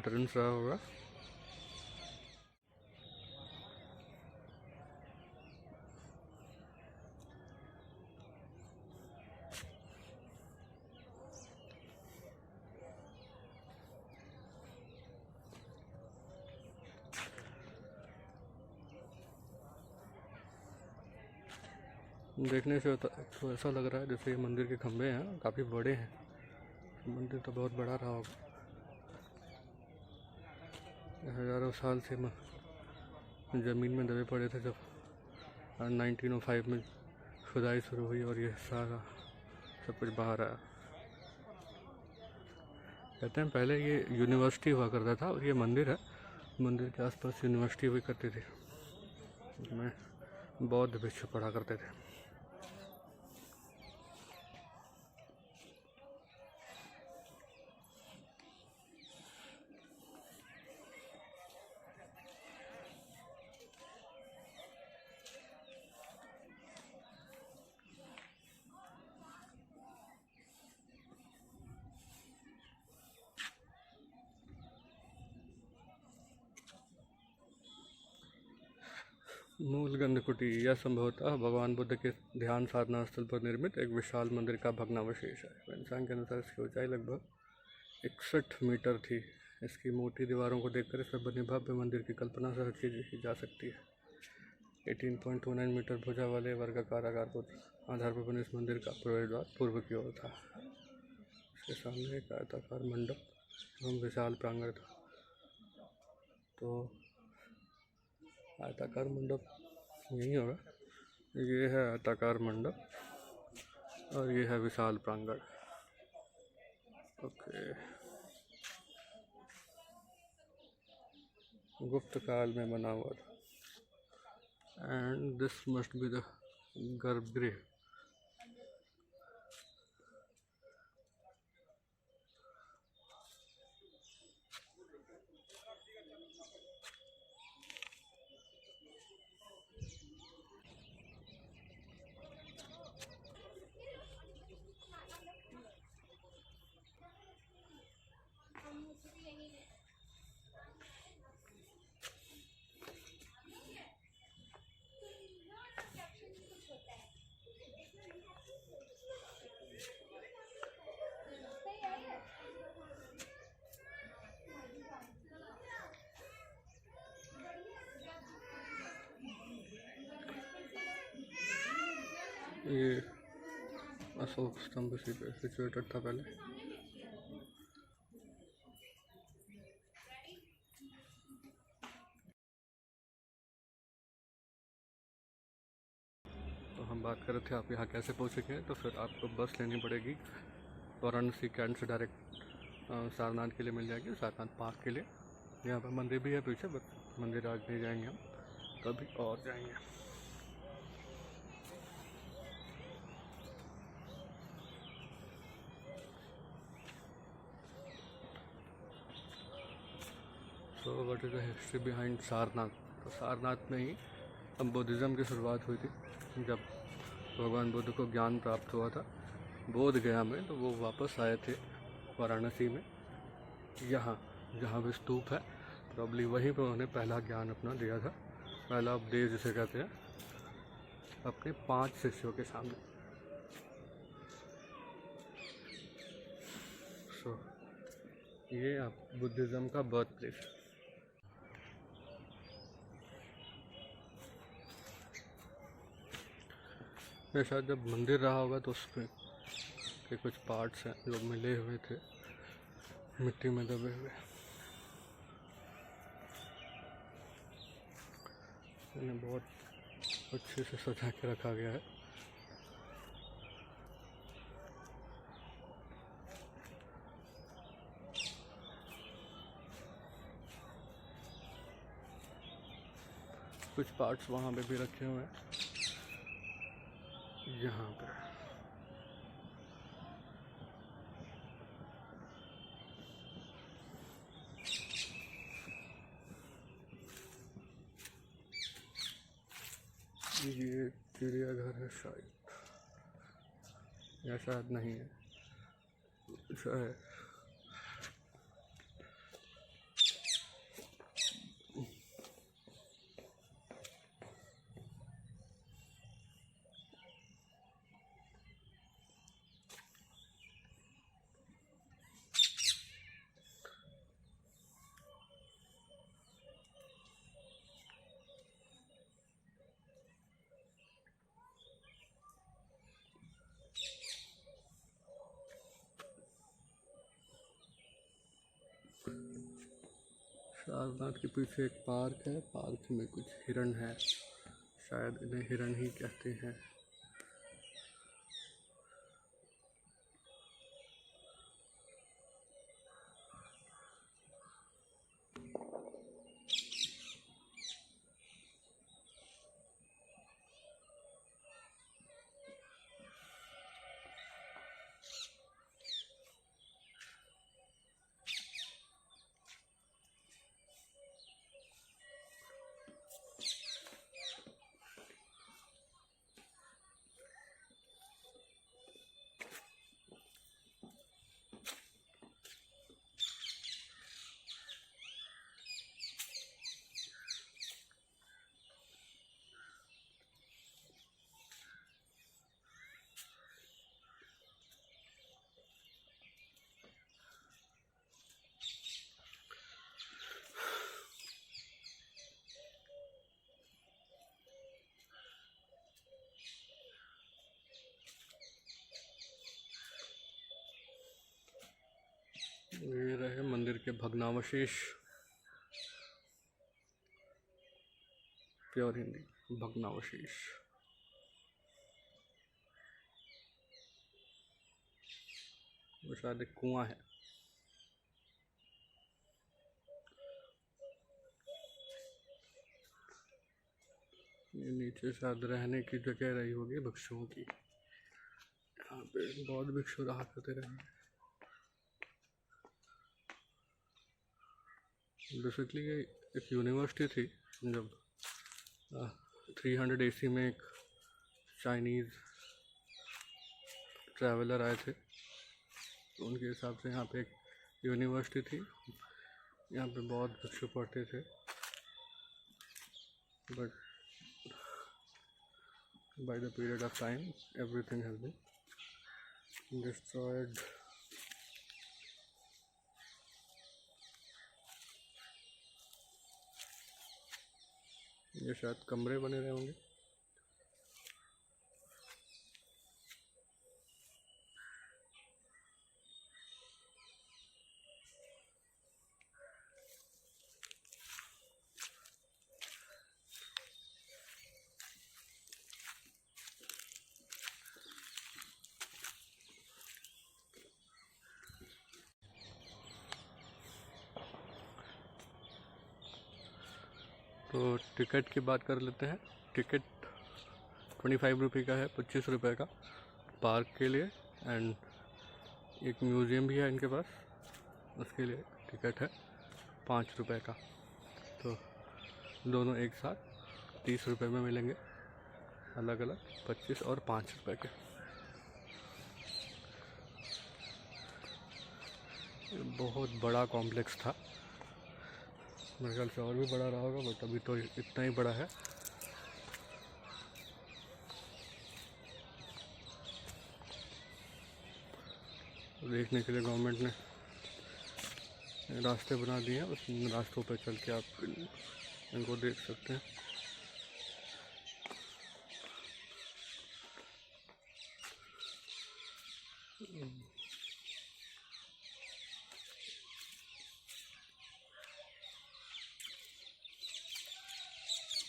Entrance रहा होगा। देखने से तो ऐसा लग रहा है जैसे ये मंदिर के खंभे हैं काफ़ी बड़े हैं। मंदिर तो बहुत बड़ा रहा होगा। हज़ारों साल से ज़मीन में दबे पड़े थे जब 1905 में खुदाई शुरू हुई और ये सारा सब कुछ बाहर आया। कहते हैं पहले ये यूनिवर्सिटी हुआ करता था और ये मंदिर है। मंदिर के आसपास यूनिवर्सिटी हुई करती थी, उसमें बौद्ध भिक्षु पढ़ा करते थे। मूल गंधकुटी यह संभवतः भगवान बुद्ध के ध्यान साधना स्थल पर निर्मित एक विशाल मंदिर का भग्नावशेष है। पंचांग के अनुसार इसकी ऊंचाई लगभग 61 मीटर थी। इसकी मोटी दीवारों को देखकर इसमें बने भव्य मंदिर की कल्पना सहज की जा सकती है। 18.29 मीटर भुजा वाले वर्गाकार आकार को आधार पर बने इस मंदिर का प्रवेश द्वार पूर्व की ओर था। इसके सामने एक आयताकार मंडप एवं विशाल प्रांगण था। तो आयताकार मंडप यही होगा। ये है आयताकार मंडप और ये है विशाल प्रांगण। ओके, गुप्त काल में बना हुआ था। And this must be the गर्भगृह। ये अशोक स्तंभ सिचुएटेड था पहले। तो हम बात कर रहे थे आप यहाँ कैसे पहुँचेंगे, तो फिर आपको बस लेनी पड़ेगी वाराणसी कैंट से डायरेक्ट सारनाथ के लिए मिल जाएगी, सारनाथ पार्क के लिए। यहाँ पर मंदिर भी है पीछे, बट मंदिर आज नहीं जाएंगे हम, कभी और जाएंगे। So what is the history behind Sarnath. तो सारनाथ में ही अब बुद्धिज़्म की शुरुआत हुई थी। जब भगवान बुद्ध को ज्ञान प्राप्त हुआ था बोध गया में, तो वो वापस आए थे वाराणसी में, यहाँ जहाँ भी स्तूप है प्रॉब्ली वहीं पर उन्होंने पहला ज्ञान अपना दिया था, पहला उपदेश जिसे कहते हैं, अपने 5 शिष्यों के सामने। सो ये आप बुद्धिज़्म का बर्थ प्लेस। ये शायद जब मंदिर रहा होगा तो उसमें के कुछ पार्ट्स हैं जो मिले हुए थे मिट्टी में दबे हुए। इन्हें बहुत अच्छे से सजा के रखा गया है। कुछ पार्ट्स वहाँ पे भी रखे हुए हैं, यहाँ पे। ये चिड़ियाघर है शायद, या शायद नहीं है, शायद। सारनाथ के पीछे एक पार्क है, पार्क में कुछ हिरण है, शायद इन्हें हिरण ही कहते हैं। ये रहे मंदिर के भग्नावशेष। प्योर हिंदी, भग्नावशेष। वो शायद एक कुआं है। ये नीचे शायद रहने की जगह रही होगी भिक्षुओं की। यहाँ पे बहुत भिक्षु रहा करते रहे। बेसिकली ये एक यूनिवर्सिटी थी। जब 300 AC में एक चाइनीज़ ट्रैवलर आए थे, तो उनके हिसाब से यहाँ पे एक यूनिवर्सिटी थी। यहाँ पे बहुत भिक्षु पढ़ते थे, but by the period of time everything has been destroyed. ये शायद कमरे बने रहे होंगे। तो टिकट की बात कर लेते हैं। टिकट 25 रुपये का है, 25 रुपये का पार्क के लिए। एंड एक म्यूज़ियम भी है इनके पास, उसके लिए टिकट है 5 रुपये का। तो दोनों एक साथ 30 रुपये में मिलेंगे, अलग अलग 25 और 5 रुपये के। बहुत बड़ा कॉम्प्लेक्स था, मेरे ख्याल से और भी बड़ा रहा होगा, बट अभी तो इतना ही बड़ा है। देखने के लिए गवर्नमेंट ने रास्ते बना दिए हैं, उस रास्तों पर चल के आप इनको देख सकते हैं।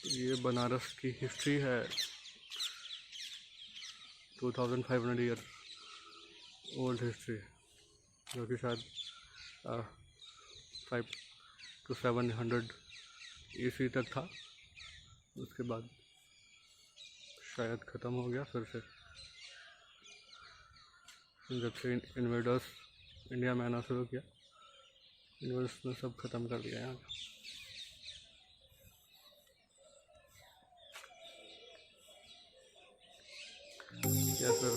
ये बनारस की हिस्ट्री है, 2500 ईयर ओल्ड हिस्ट्री, जो कि शायद 5 to 700 AC तक था। उसके बाद शायद ख़त्म हो गया फिर से, जब से इन्वेडर्स इंडिया में आना शुरू किया, इन्वेडर्स ने सब ख़त्म कर दिया यहाँ। या फिर